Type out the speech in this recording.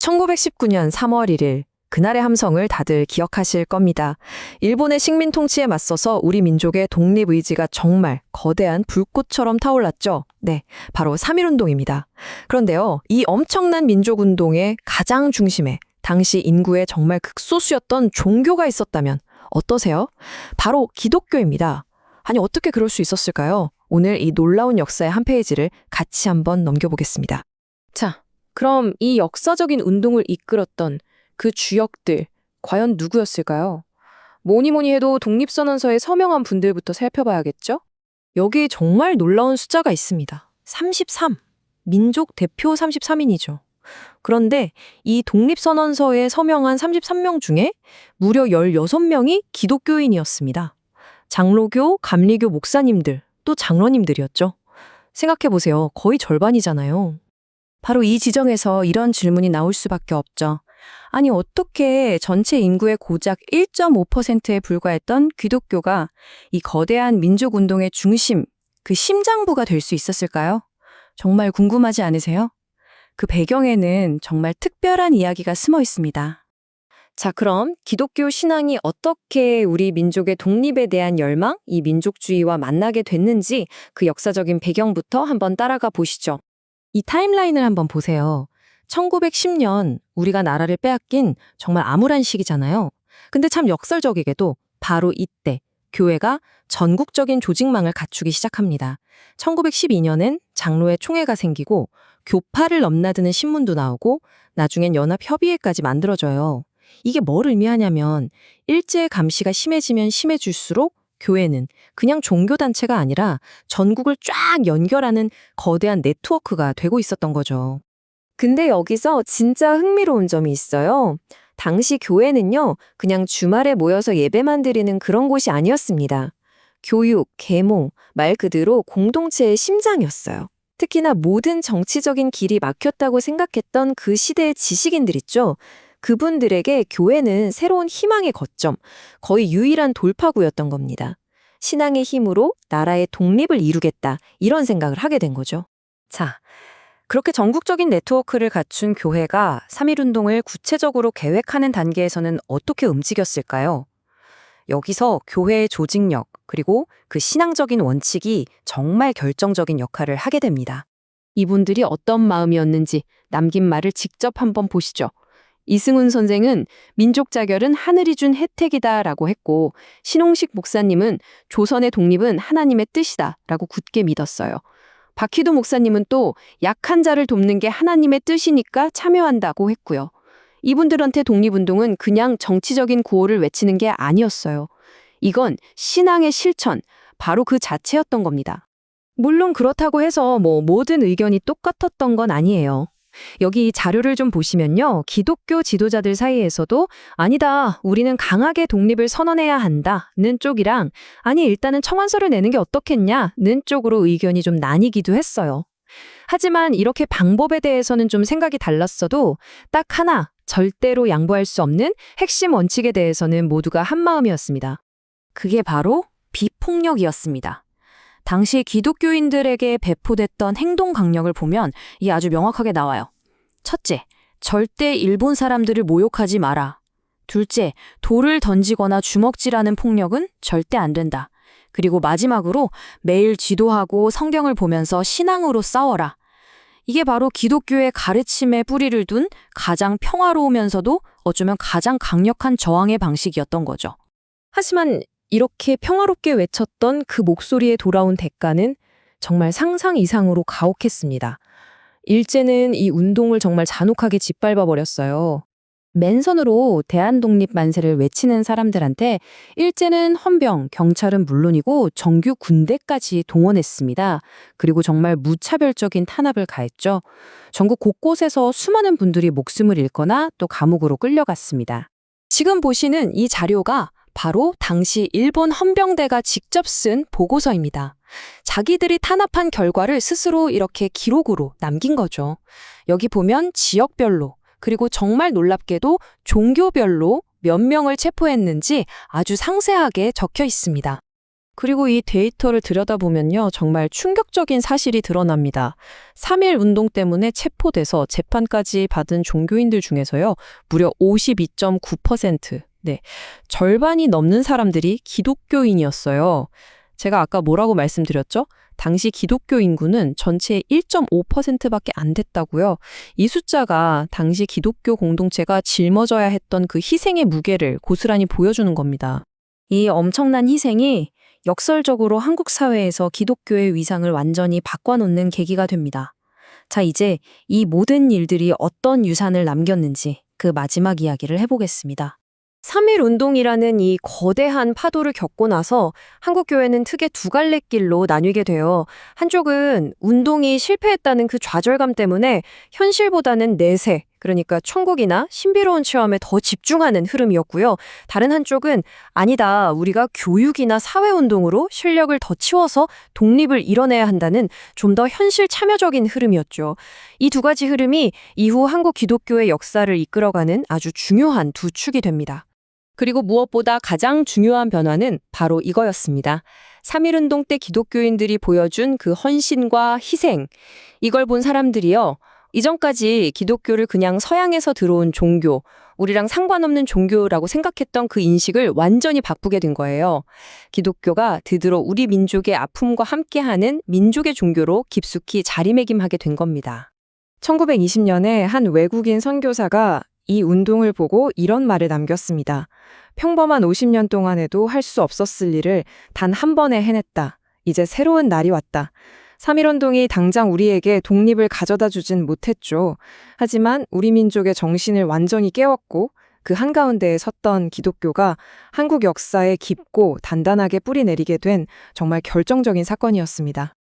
1919년 3월 1일, 그날의 함성을 다들 기억하실 겁니다. 일본의 식민 통치에 맞서서 우리 민족의 독립의지가 정말 거대한 불꽃처럼 타올랐죠. 네, 바로 3.1운동입니다. 그런데요, 이 엄청난 민족운동의 가장 중심에 당시 인구의 정말 극소수였던 종교가 있었다면 어떠세요? 바로 기독교입니다. 아니, 어떻게 그럴 수 있었을까요? 오늘 이 놀라운 역사의 한 페이지를 같이 한번 넘겨보겠습니다. 자, 그럼 이 역사적인 운동을 이끌었던 그 주역들, 과연 누구였을까요? 뭐니 해도 독립선언서에 서명한 분들부터 살펴봐야겠죠? 여기 정말 놀라운 숫자가 있습니다. 33. 민족 대표 33인이죠. 그런데 이 독립선언서에 서명한 33명 중에 무려 16명이 기독교인이었습니다. 장로교, 감리교 목사님들, 또 장로님들이었죠. 생각해보세요. 거의 절반이잖아요. 바로 이 지정에서 이런 질문이 나올 수밖에 없죠. 아니, 어떻게 전체 인구의 고작 1.5%에 불과했던 기독교가 이 거대한 민족운동의 중심, 그 심장부가 될 수 있었을까요? 정말 궁금하지 않으세요? 그 배경에는 정말 특별한 이야기가 숨어 있습니다. 자, 그럼 기독교 신앙이 어떻게 우리 민족의 독립에 대한 열망, 이 민족주의와 만나게 됐는지 그 역사적인 배경부터 한번 따라가 보시죠. 이 타임라인을 한번 보세요. 1910년 우리가 나라를 빼앗긴 정말 암울한 시기잖아요. 근데 참 역설적이게도 바로 이때 교회가 전국적인 조직망을 갖추기 시작합니다. 1912년엔 장로회 총회가 생기고 교파를 넘나드는 신문도 나오고 나중엔 연합협의회까지 만들어져요. 이게 뭘 의미하냐면 일제 감시가 심해지면 심해질수록 교회는 그냥 종교단체가 아니라 전국을 쫙 연결하는 거대한 네트워크가 되고 있었던 거죠. 근데 여기서 진짜 흥미로운 점이 있어요. 당시 교회는요, 그냥 주말에 모여서 예배만 드리는 그런 곳이 아니었습니다. 교육, 계몽, 말 그대로 공동체의 심장이었어요. 특히나 모든 정치적인 길이 막혔다고 생각했던 그 시대의 지식인들 있죠. 그분들에게 교회는 새로운 희망의 거점, 거의 유일한 돌파구였던 겁니다. 신앙의 힘으로 나라의 독립을 이루겠다, 이런 생각을 하게 된 거죠. 자, 그렇게 전국적인 네트워크를 갖춘 교회가 3.1운동을 구체적으로 계획하는 단계에서는 어떻게 움직였을까요? 여기서 교회의 조직력, 그리고 그 신앙적인 원칙이 정말 결정적인 역할을 하게 됩니다. 이분들이 어떤 마음이었는지 남긴 말을 직접 한번 보시죠. 이승훈 선생은 민족 자결은 하늘이 준 혜택이다 라고 했고, 신홍식 목사님은 조선의 독립은 하나님의 뜻이다 라고 굳게 믿었어요. 박희도 목사님은 또 약한 자를 돕는 게 하나님의 뜻이니까 참여한다고 했고요. 이분들한테 독립운동은 그냥 정치적인 구호를 외치는 게 아니었어요. 이건 신앙의 실천, 바로 그 자체였던 겁니다. 물론 그렇다고 해서 모든 의견이 똑같았던 건 아니에요. 여기 자료를 좀 보시면요. 기독교 지도자들 사이에서도 아니다, 우리는 강하게 독립을 선언해야 한다는 쪽이랑 아니, 일단은 청원서를 내는 게 어떻겠냐는 쪽으로 의견이 좀 나뉘기도 했어요. 하지만 이렇게 방법에 대해서는 좀 생각이 달랐어도 딱 하나, 절대로 양보할 수 없는 핵심 원칙에 대해서는 모두가 한마음이었습니다. 그게 바로 비폭력이었습니다. 당시 기독교인들에게 배포됐던 행동 강령을 보면 이게 아주 명확하게 나와요. 첫째, 절대 일본 사람들을 모욕하지 마라. 둘째, 돌을 던지거나 주먹질하는 폭력은 절대 안 된다. 그리고 마지막으로 매일 기도하고 성경을 보면서 신앙으로 싸워라. 이게 바로 기독교의 가르침에 뿌리를 둔 가장 평화로우면서도 어쩌면 가장 강력한 저항의 방식이었던 거죠. 하지만 이렇게 평화롭게 외쳤던 그 목소리에 돌아온 대가는 정말 상상 이상으로 가혹했습니다. 일제는 이 운동을 정말 잔혹하게 짓밟아버렸어요. 맨손으로 대한독립 만세를 외치는 사람들한테 일제는 헌병, 경찰은 물론이고 정규 군대까지 동원했습니다. 그리고 정말 무차별적인 탄압을 가했죠. 전국 곳곳에서 수많은 분들이 목숨을 잃거나 또 감옥으로 끌려갔습니다. 지금 보시는 이 자료가 바로 당시 일본 헌병대가 직접 쓴 보고서입니다. 자기들이 탄압한 결과를 스스로 이렇게 기록으로 남긴 거죠. 여기 보면 지역별로, 그리고 정말 놀랍게도 종교별로 몇 명을 체포했는지 아주 상세하게 적혀 있습니다. 그리고 이 데이터를 들여다보면요, 정말 충격적인 사실이 드러납니다. 3.1 운동 때문에 체포돼서 재판까지 받은 종교인들 중에서요, 무려 52.9%, 네, 절반이 넘는 사람들이 기독교인이었어요. 제가 아까 뭐라고 말씀드렸죠? 당시 기독교 인구는 전체의 1.5%밖에 안 됐다고요. 이 숫자가 당시 기독교 공동체가 짊어져야 했던 그 희생의 무게를 고스란히 보여주는 겁니다. 이 엄청난 희생이 역설적으로 한국 사회에서 기독교의 위상을 완전히 바꿔놓는 계기가 됩니다. 자, 이제 이 모든 일들이 어떤 유산을 남겼는지 그 마지막 이야기를 해보겠습니다. 3.1 운동이라는 이 거대한 파도를 겪고 나서 한국 교회는 크게 두 갈래 길로 나뉘게 돼요. 한쪽은 운동이 실패했다는 그 좌절감 때문에 현실보다는 내세, 그러니까 천국이나 신비로운 체험에 더 집중하는 흐름이었고요. 다른 한쪽은 아니다, 우리가 교육이나 사회운동으로 실력을 더 치워서 독립을 이뤄내야 한다는 좀 더 현실 참여적인 흐름이었죠. 이 두 가지 흐름이 이후 한국 기독교의 역사를 이끌어가는 아주 중요한 두 축이 됩니다. 그리고 무엇보다 가장 중요한 변화는 바로 이거였습니다. 3.1 운동 때 기독교인들이 보여준 그 헌신과 희생. 이걸 본 사람들이요, 이전까지 기독교를 그냥 서양에서 들어온 종교, 우리랑 상관없는 종교라고 생각했던 그 인식을 완전히 바꾸게 된 거예요. 기독교가 드디어 우리 민족의 아픔과 함께하는 민족의 종교로 깊숙이 자리매김하게 된 겁니다. 1920년에 한 외국인 선교사가 이 운동을 보고 이런 말을 남겼습니다. 평범한 50년 동안에도 할 수 없었을 일을 단 한 번에 해냈다. 이제 새로운 날이 왔다. 3.1 운동이 당장 우리에게 독립을 가져다 주진 못했죠. 하지만 우리 민족의 정신을 완전히 깨웠고 그 한가운데에 섰던 기독교가 한국 역사에 깊고 단단하게 뿌리 내리게 된 정말 결정적인 사건이었습니다.